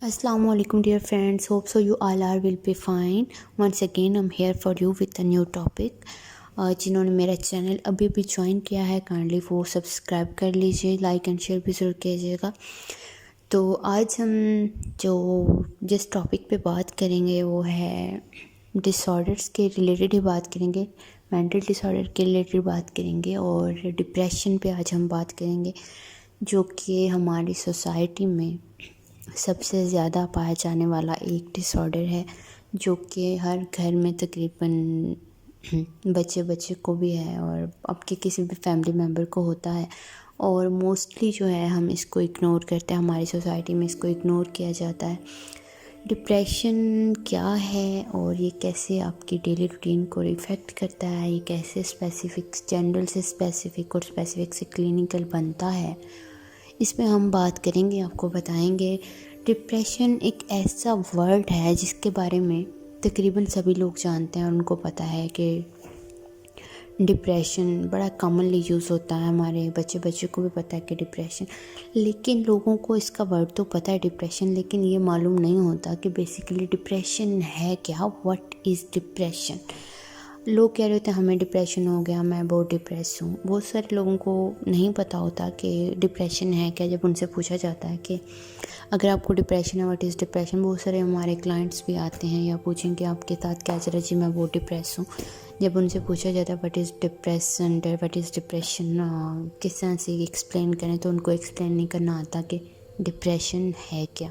Assalamualaikum dear friends, hope so you all are will be fine. Once again I'm here for you with a new topic. जिन्होंने मेरा channel अभी भी join किया है kindly वो subscribe कर लीजिए, लाइक एंड शेयर भी ज़रूर कीजिएगा। तो आज हम जो जिस टॉपिक पे बात करेंगे वो है डिसऑर्डर्स के रिलेटेड ही बात करेंगे, मेंटल डिसऑर्डर के रिलेटेड बात करेंगे और डिप्रेशन पे आज हम बात करेंगे, जो कि हमारी सोसाइटी में सबसे ज़्यादा पाया जाने वाला एक डिसऑर्डर है, जो कि हर घर में तकरीबन बच्चे बच्चे को भी है और आपके किसी भी फैमिली मेम्बर को होता है। और मोस्टली जो है हम इसको इग्नोर करते हैं, हमारी सोसाइटी में इसको इग्नोर किया जाता है। डिप्रेशन क्या है और ये कैसे आपकी डेली रूटीन को इफ़ेक्ट करता है, ये कैसे स्पेसिफ़िक जनरल से स्पेसिफ़िक और स्पेसिफ़िक से क्लिनिकल बनता है, इसमें हम बात करेंगे, आपको बताएंगे। डिप्रेशन एक ऐसा वर्ड है जिसके बारे में तकरीबन सभी लोग जानते हैं और उनको पता है कि डिप्रेशन बड़ा कॉमनली यूज़ होता है, हमारे बच्चे बच्चे को भी पता है कि डिप्रेशन, लेकिन लोगों को इसका वर्ड तो पता है डिप्रेशन, लेकिन ये मालूम नहीं होता कि बेसिकली डिप्रेशन है क्या, व्हाट इज़ डिप्रेशन। लोग कह रहे होते हैं हमें डिप्रेशन हो गया, मैं बहुत डिप्रेस हूँ। बहुत सारे लोगों को नहीं पता होता कि डिप्रेशन है क्या। जब उनसे पूछा जाता है कि अगर आपको डिप्रेशन है, व्हाट इज़ डिप्रेशन, बहुत सारे हमारे क्लाइंट्स भी आते हैं या पूछेंगे आपके साथ क्या चल रहा है, जी मैं बहुत डिप्रेस हूँ। जब उनसे पूछा जाता है what is depression, what is depression, किस तरह से एक्सप्लेन करें, तो उनको एक्सप्लेन नहीं करना आता कि डिप्रेशन है क्या।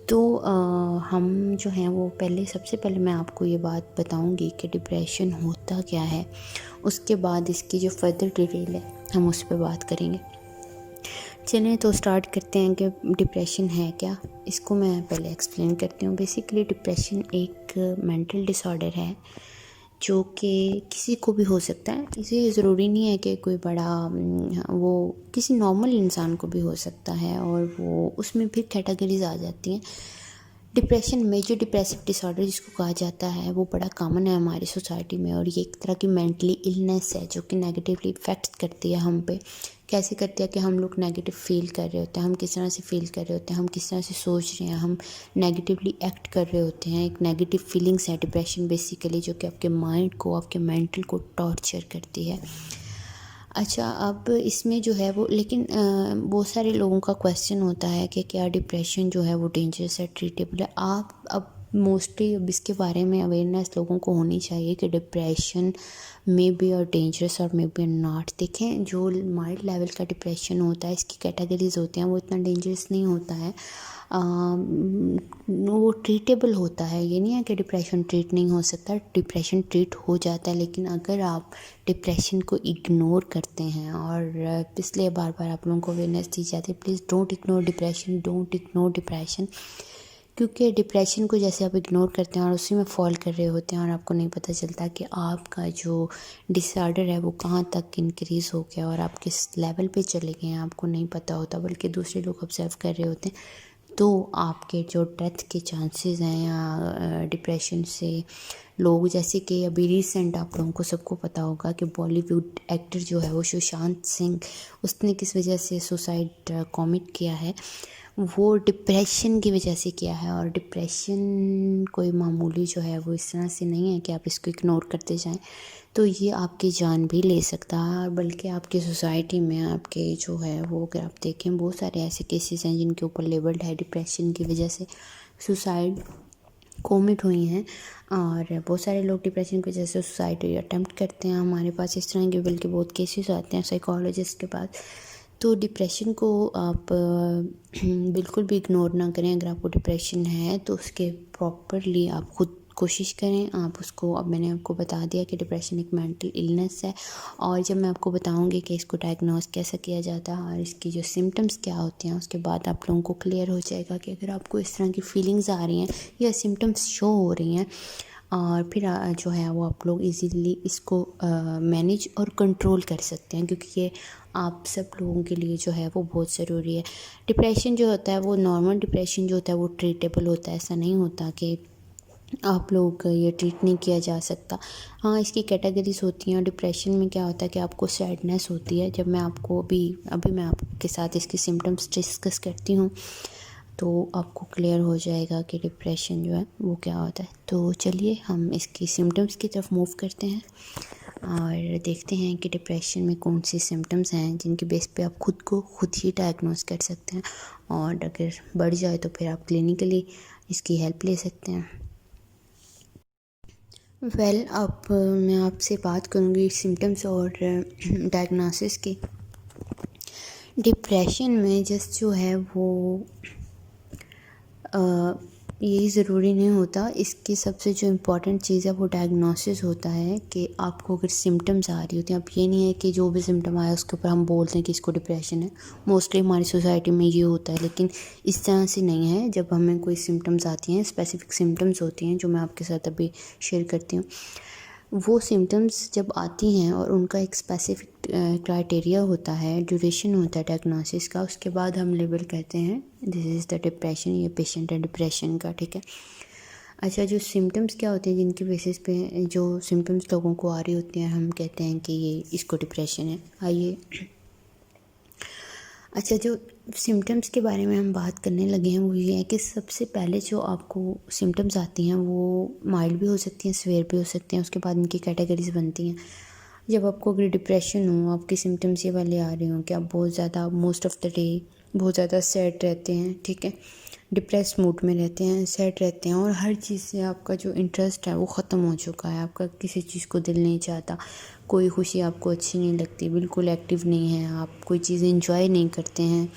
तो हम जो हैं वो सबसे पहले मैं आपको ये बात बताऊंगी कि डिप्रेशन होता क्या है, उसके बाद इसकी जो फर्दर डिटेल है हम उस पर बात करेंगे। चलें तो स्टार्ट करते हैं कि डिप्रेशन है क्या। इसको मैं पहले एक्सप्लेन करती हूँ। बेसिकली डिप्रेशन एक मेंटल डिसऑर्डर है जो कि किसी को भी हो सकता है। इसे ज़रूरी नहीं है कि कोई बड़ा वो किसी नॉर्मल इंसान को भी हो सकता है और वो उसमें फिर कैटेगरीज आ जाती हैं। डिप्रेशन, मेजर डिप्रेसिव डिसऑर्डर जिसको कहा जाता है, वो बड़ा कॉमन है हमारी सोसाइटी में और ये एक तरह की मेंटली इलनेस है जो कि नेगेटिवली इफ़ेक्ट करती है हम पे। कैसे करती है कि हम लोग नेगेटिव फील कर रहे होते हैं, हम किस तरह से फील कर रहे होते हैं, हम किस तरह से सोच रहे हैं, हम नेगेटिवली एक्ट कर रहे होते हैं। एक नेगेटिव फीलिंग्स है डिप्रेशन बेसिकली, जो कि आपके माइंड को, आपके मेंटल को टॉर्चर करती है। अच्छा, अब इसमें जो है वो लेकिन बहुत सारे लोगों का क्वेश्चन होता है कि क्या डिप्रेशन जो है वो डेंजरस है, ट्रीटेबल है। आप अब मोस्टली अब इसके बारे में अवेयरनेस लोगों को होनी चाहिए कि डिप्रेशन मे बी और डेंजरस और मे बी नॉट। देखें, जो माइल्ड लेवल का डिप्रेशन होता है, इसकी कैटेगरीज होती हैं, वो इतना डेंजरस नहीं होता है, वो ट्रीटेबल होता है। ये नहीं है कि डिप्रेशन ट्रीट नहीं हो सकता, डिप्रेशन ट्रीट हो जाता है, लेकिन अगर आप डिप्रेशन को इग्नोर करते हैं, और इसलिए बार बार आप लोगों को अवेयरनेस दी जाती है, please don't ignore depression, don't ignore depression. क्योंकि डिप्रेशन को जैसे आप इग्नोर करते हैं और उसी में फॉल कर रहे होते हैं और आपको नहीं पता चलता कि आपका जो डिसऑर्डर है वो कहाँ तक इंक्रीज़ हो गया और आप किस लेवल पे चले गए हैं, आपको नहीं पता होता, बल्कि दूसरे लोग ऑब्जर्व कर रहे होते हैं। तो आपके जो डेथ के चांसेस हैं या डिप्रेशन से लोग, जैसे कि अभी रिसेंट आप लोगों को सबको पता होगा कि बॉलीवुड एक्टर जो है वो सुशांत सिंह, उसने किस वजह से सुसाइड कमिट किया है, वो डिप्रेशन की वजह से किया है। और डिप्रेशन कोई मामूली जो है वो इस तरह से नहीं है कि आप इसको इग्नोर करते जाएं, तो ये आपकी जान भी ले सकता है। और बल्कि आपकी सोसाइटी में आपके जो है वो, अगर आप देखें, बहुत सारे ऐसे केसेस हैं जिनके ऊपर लेबल्ड है डिप्रेशन की वजह से सुसाइड कमिट हुई हैं, और बहुत सारे लोग डिप्रेशन की वजह से सुसाइड अटेम्प्ट करते हैं। हमारे पास इस तरह के बल्कि बहुत केसेस आते हैं साइकोलॉजिस्ट के पास। तो डिप्रेशन को आप बिल्कुल भी इग्नोर ना करें। अगर आपको डिप्रेशन है तो उसके प्रॉपरली आप खुद कोशिश करें, आप उसको, अब मैंने आपको बता दिया कि डिप्रेशन एक मेंटल इलनेस है, और जब मैं आपको बताऊंगी कि इसको डायग्नोस कैसे किया जाता है और इसकी जो सिम्टम्स क्या होते हैं, उसके बाद आप लोगों को क्लियर हो जाएगा कि अगर आपको इस तरह की फीलिंग्स आ रही हैं या सिम्टम्स शो हो रही हैं, और फिर जो है वो आप लोग इजीली इसको मैनेज और कंट्रोल कर सकते हैं, क्योंकि ये आप सब लोगों के लिए जो है वो बहुत ज़रूरी है। डिप्रेशन जो होता है वो नॉर्मल डिप्रेशन जो होता है वो ट्रीटेबल होता है। ऐसा नहीं होता कि आप लोग ये ट्रीट नहीं किया जा सकता। हाँ, इसकी कैटेगरीज होती हैं। डिप्रेशन में क्या होता है कि आपको सैडनेस होती है। जब मैं आपको अभी मैं आपके साथ इसकी सिम्टम्स डिस्कस करती हूँ, तो आपको क्लियर हो जाएगा कि डिप्रेशन जो है वो क्या होता है। तो चलिए हम इसकी सिम्टम्स की तरफ मूव करते हैं और देखते हैं कि डिप्रेशन में कौन सी सिम्टम्स हैं जिनके बेस पे आप खुद को खुद ही डायग्नोस कर सकते हैं, और अगर बढ़ जाए तो फिर आप क्लिनिकली इसकी हेल्प ले सकते हैं। अब मैं आपसे बात करूँगी सिम्टम्स और डायग्नोसिस की। डिप्रेशन में जस्ट जो है वो यही ज़रूरी नहीं होता, इसकी सबसे जो इम्पॉर्टेंट चीज़ है वो डायग्नोसिस होता है कि आपको अगर सिम्टम्स आ रही होती हैं। अब ये नहीं है कि जो भी सिम्टम आया उसके ऊपर हम बोलते हैं कि इसको डिप्रेशन है। मोस्टली हमारी सोसाइटी में ये होता है, लेकिन इस तरह से नहीं है। जब हमें कोई सिम्टम्स आती हैं, स्पेसिफिक सिम्टम्स होती हैं जो मैं आपके साथ अभी शेयर करती हूँ, वो सिम्टम्स जब आती हैं और उनका एक स्पेसिफिक क्राइटेरिया होता है, ड्यूरेशन होता है डायग्नोसिस का, उसके बाद हम लेबल कहते हैं दिस इज़ द डिप्रेशन, ये पेशेंट है डिप्रेशन का, ठीक है। अच्छा, जो सिम्टम्स क्या होते हैं जिनकी बेसिस पे जो सिम्टम्स लोगों को आ रही होती हैं, हम कहते हैं कि ये इसको डिप्रेशन है। आइए, अच्छा, जो सिम्टम्स के बारे में हम बात करने लगे हैं वो ये है कि सबसे पहले जो आपको सिम्टम्स आती हैं वो माइल्ड भी हो सकती हैं, सीवियर भी हो सकती हैं। उसके बाद इनकी कैटेगरीज बनती हैं। जब आपको अगर डिप्रेशन हो, आपके सिम्टम्स ये वाले आ रहे हों कि आप बहुत ज़्यादा मोस्ट ऑफ़ द डे बहुत ज़्यादा सैड रहते हैं, ठीक है, डिप्रेस मूड में रहते हैं, सैड रहते हैं, और हर चीज़ से आपका जो इंटरेस्ट है वो ख़त्म हो चुका है, आपका किसी चीज़ को दिल नहीं चाहता, कोई खुशी आपको अच्छी नहीं लगती, बिल्कुल एक्टिव नहीं है, आप कोई चीज़ एंजॉय नहीं करते हैं।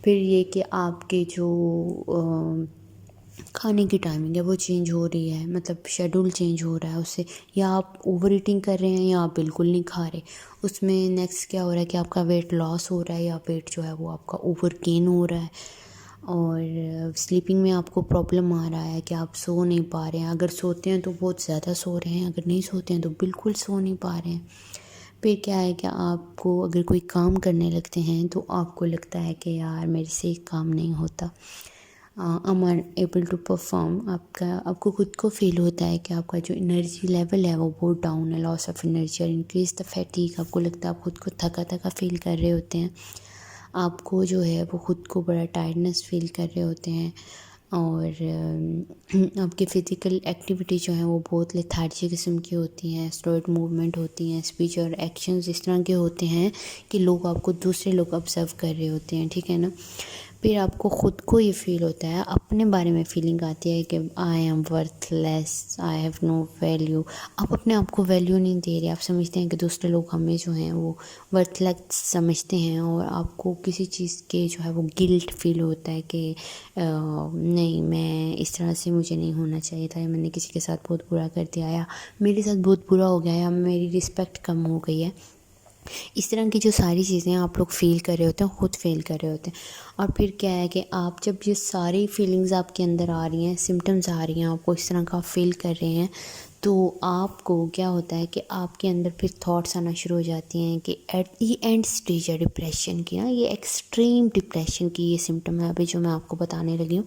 फिर ये कि आपके जो खाने की टाइमिंग है वो चेंज हो रही है, मतलब शेड्यूल चेंज हो रहा है उससे, या आप ओवर ईटिंग कर रहे हैं या आप बिल्कुल नहीं खा रहे। उसमें नेक्स्ट क्या हो रहा है कि आपका वेट लॉस हो रहा है या वेट जो है वो आपका ओवर गेन हो रहा है। और स्लीपिंग में आपको प्रॉब्लम आ रहा है कि आप सो नहीं पा रहे हैं, अगर सोते हैं तो बहुत ज़्यादा सो रहे हैं, अगर नहीं सोते हैं तो बिल्कुल सो नहीं पा रहे हैं। फिर क्या है कि आपको अगर कोई काम करने लगते हैं तो आपको लगता है कि यार मेरे से काम नहीं होता, am एबल टू परफॉर्म, आपको खुद को फील होता है कि आपका जो एनर्जी लेवल है वो बहुत डाउन है, लॉस ऑफ एनर्जी और इंक्रीज द फैटीग, आपको लगता है आप खुद को थका थका फील कर रहे होते हैं, आपको जो है वो खुद को बड़ा टायर्डनेस फील कर रहे होते हैं, और आपकी फ़िज़िकल एक्टिविटी जो है वो बहुत लेथार्जी किस्म की होती हैं, स्लोड मूवमेंट होती हैं, स्पीच और एक्शंस इस तरह के होते हैं कि दूसरे लोग ऑब्ज़र्व कर रहे होते हैं, ठीक है ना। फिर आपको ख़ुद को ये फ़ील होता है, अपने बारे में फ़ीलिंग आती है कि I am worthless, I have no value. आप अपने आप को वैल्यू नहीं दे रहे, आप समझते हैं कि दूसरे लोग हमें जो हैं वो वर्थलेस समझते हैं, और आपको किसी चीज़ के जो है वो गिल्ट फील होता है कि नहीं, मैं इस तरह से मुझे नहीं होना चाहिए था, या मैंने किसी के साथ बहुत बुरा कर दिया, या मेरे साथ बहुत बुरा हो गया, या मेरी रिस्पेक्ट कम हो गई है। इस तरह की जो सारी चीज़ें आप लोग फ़ील कर रहे होते हैं, ख़ुद फ़ील कर रहे होते हैं। और फिर क्या है कि आप जब ये सारी फीलिंग्स आपके अंदर आ रही हैं, सिम्टम्स आ रही हैं, आपको इस तरह का फ़ील कर रहे हैं, तो आपको क्या होता है कि आपके अंदर फिर थॉट्स आना शुरू हो जाती हैं कि ये एंड स्टेज है डिप्रेशन की, ना, ये एक्सट्रीम डिप्रेशन की ये सिम्टम है अभी जो मैं आपको बताने लगी हूँ।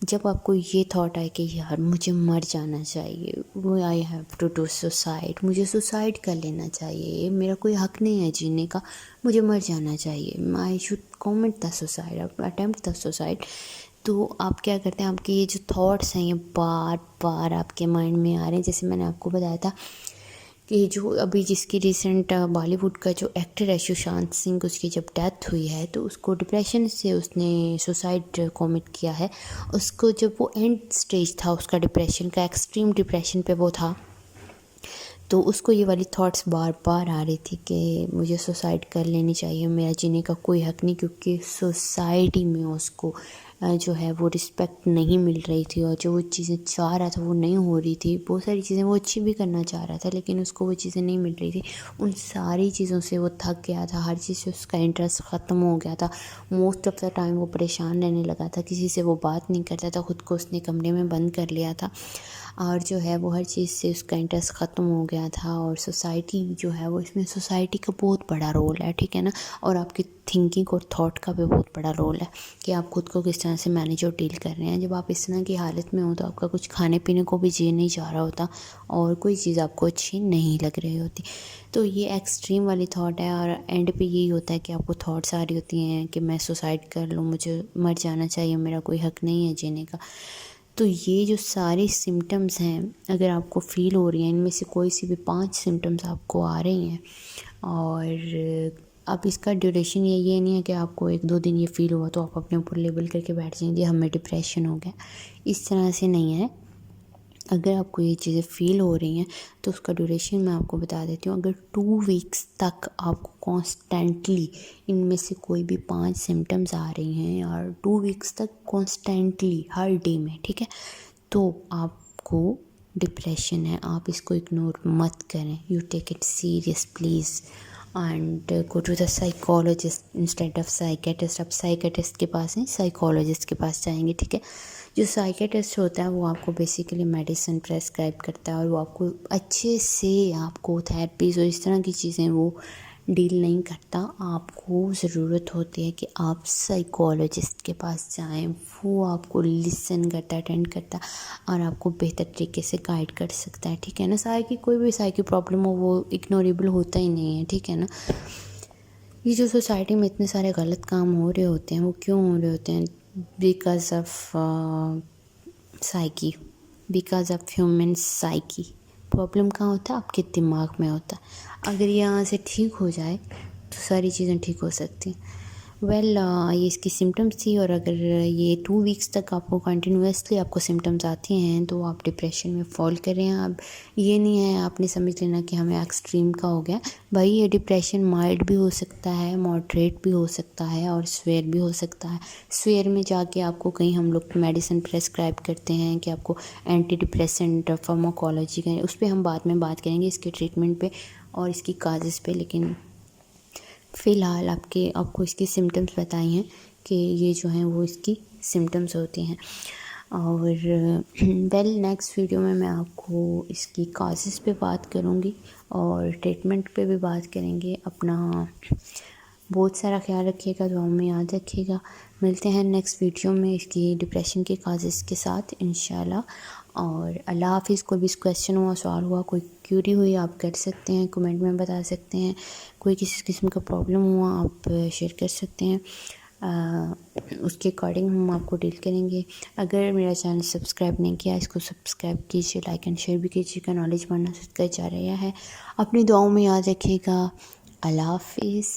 जब आपको ये थॉट आए कि यार मुझे मर जाना चाहिए, वो I have to do suicide, मुझे सुसाइड कर लेना चाहिए, मेरा कोई हक नहीं है जीने का, मुझे मर जाना चाहिए, I should commit the suicide, attempt the suicide. तो आप क्या करते हैं, आपके ये जो थॉट्स हैं ये बार बार आपके माइंड में आ रहे हैं। जैसे मैंने आपको बताया था कि जो अभी जिसकी रिसेंट बॉलीवुड का जो एक्टर है सुशांत सिंह, उसकी जब डेथ हुई है तो उसको डिप्रेशन से उसने सुसाइड कमिट किया है। उसको जब वो एंड स्टेज था उसका डिप्रेशन का, एक्सट्रीम डिप्रेशन पे वो था, तो उसको ये वाली थॉट्स बार बार आ रही थी कि मुझे सुसाइड कर लेनी चाहिए, मेरा जीने का कोई हक नहीं, क्योंकि सोसाइटी में उसको जो है वो रिस्पेक्ट नहीं मिल रही थी, और जो वो चीज़ें चाह रहा था वो नहीं हो रही थी। बहुत सारी चीज़ें वो अच्छी भी करना चाह रहा था लेकिन उसको वो चीज़ें नहीं मिल रही थी। उन सारी चीज़ों से वो थक गया था, हर चीज़ से उसका इंटरेस्ट ख़त्म हो गया था। मोस्ट ऑफ़ द टाइम वो परेशान रहने लगा था, किसी से वो बात नहीं करता था, ख़ुद को उसने कमरे में बंद कर लिया था, और जो है वो हर चीज़ से उसका इंटरेस्ट ख़त्म हो गया था। और सोसाइटी जो है वो, इसमें सोसाइटी का बहुत बड़ा रोल है, ठीक है ना, और आपकी थिंकिंग और थॉट का भी बहुत बड़ा रोल है कि आप खुद को किस तरह से मैनेज और डील कर रहे हैं। जब आप इस तरह की हालत में हो तो आपका कुछ खाने पीने को भी जी नहीं जा रहा होता और कोई चीज़ आपको अच्छी नहीं लग रही होती। तो ये एक्सट्रीम वाली थॉट है और एंड पे यही होता है कि आपको थॉट्स आ रही होती हैं कि मैं सुसाइड कर लूँ, मुझे मर जाना चाहिए, मेरा कोई हक नहीं है जीने का। तो ये जो सारे सिम्टम्स हैं, अगर आपको फ़ील हो रही हैं, इनमें से कोई सी भी 5 सिम्टम्स आपको आ रही हैं और अब इसका ड्यूरेशन ये नहीं है कि आपको 1-2 दिन ये फ़ील हुआ तो आप अपने ऊपर लेबल करके बैठ जाएंगे हमें डिप्रेशन हो गया, इस तरह से नहीं है। अगर आपको ये चीज़ें फ़ील हो रही हैं तो उसका ड्यूरेशन मैं आपको बता देती हूँ। अगर 2 वीक्स तक आपको कॉन्स्टेंटली इनमें से कोई भी 5 सिम्टम्स आ रही हैं और 2 वीक्स तक कॉन्स्टेंटली हर डे में, ठीक है, तो आपको डिप्रेशन है। आप इसको इग्नोर मत करें, you take it serious please and go to the psychologist instead of psychiatrist. आप साइकेट्रिस्ट के पास नहीं, साइकोलॉजिस्ट के पास जाएंगे, ठीक है। जो साइकेट्रिस्ट होता है वो आपको बेसिकली मेडिसिन प्रेस्क्राइब करता है और वो आपको अच्छे से आपको थेरेपीज़ और इस तरह की चीज़ें वो डील नहीं करता। आपको ज़रूरत होती है कि आप साइकोलॉजिस्ट के पास जाएं, वो आपको लिसन करता है, अटेंड करता है और आपको बेहतर तरीके से गाइड कर सकता है, ठीक है ना। कोई भी साइकी प्रॉब्लम हो वो इग्नोरेबल होता ही नहीं है, ठीक है ना। ये जो सोसाइटी में इतने सारे गलत काम हो रहे होते हैं वो क्यों हो रहे होते हैं? Because of psyche, because of human psyche. Problem कहाँ होता है? आपके दिमाग में होता है। अगर ये यहाँ से ठीक हो जाए तो सारी चीज़ें ठीक हो सकती हैं। ये इसकी सिम्टम्स थी और अगर ये 2 वीक्स तक आपको कंटिन्यूसली आपको सिम्टम्स आती हैं तो आप डिप्रेशन में फॉल कर रहे हैं। अब ये नहीं है आपने समझ लेना कि हमें एक्सट्रीम का हो गया। भाई ये डिप्रेशन माइल्ड भी हो सकता है, मॉडरेट भी हो सकता है और स्वेयर भी हो सकता है। स्वेयर में जाके आपको कहीं हम लोग मेडिसिन प्रेस्क्राइब करते हैं कि आपको एंटी डिप्रेसेंट फार्माकोलॉजी का, उस पर हम बाद में बात करेंगे इसके ट्रीटमेंट पे और इसकी काजेज़ पे। लेकिन फ़िलहाल आपको इसकी सिम्टम्स बताई हैं कि ये जो हैं वो इसकी सिम्टम्स होती हैं। और नेक्स्ट वीडियो में मैं आपको इसकी काजेज़ पे बात करूँगी और ट्रीटमेंट पे भी बात करेंगे। अपना बहुत सारा ख्याल रखिएगा, दुआओं में याद रखिएगा। मिलते हैं नेक्स्ट वीडियो में इसकी डिप्रेशन के काजेज़ के साथ इंशाल्लाह। और अल्लाह हाफ़िज़। कोई भी क्वेश्चन हुआ, सवाल हुआ, कोई क्यूरी हुई आप कर सकते हैं, कमेंट में बता सकते हैं। कोई किसी किस्म का प्रॉब्लम हुआ आप शेयर कर सकते हैं, उसके अकॉर्डिंग हम आपको डील करेंगे। अगर मेरा चैनल सब्सक्राइब नहीं किया इसको सब्सक्राइब कीजिए, लाइक एंड शेयर भी कीजिएगा। नॉलेज बढ़ना सदका जा रहा है। अपनी दुआओं में याद रखिएगा। अल्लाह हाफ़िज़।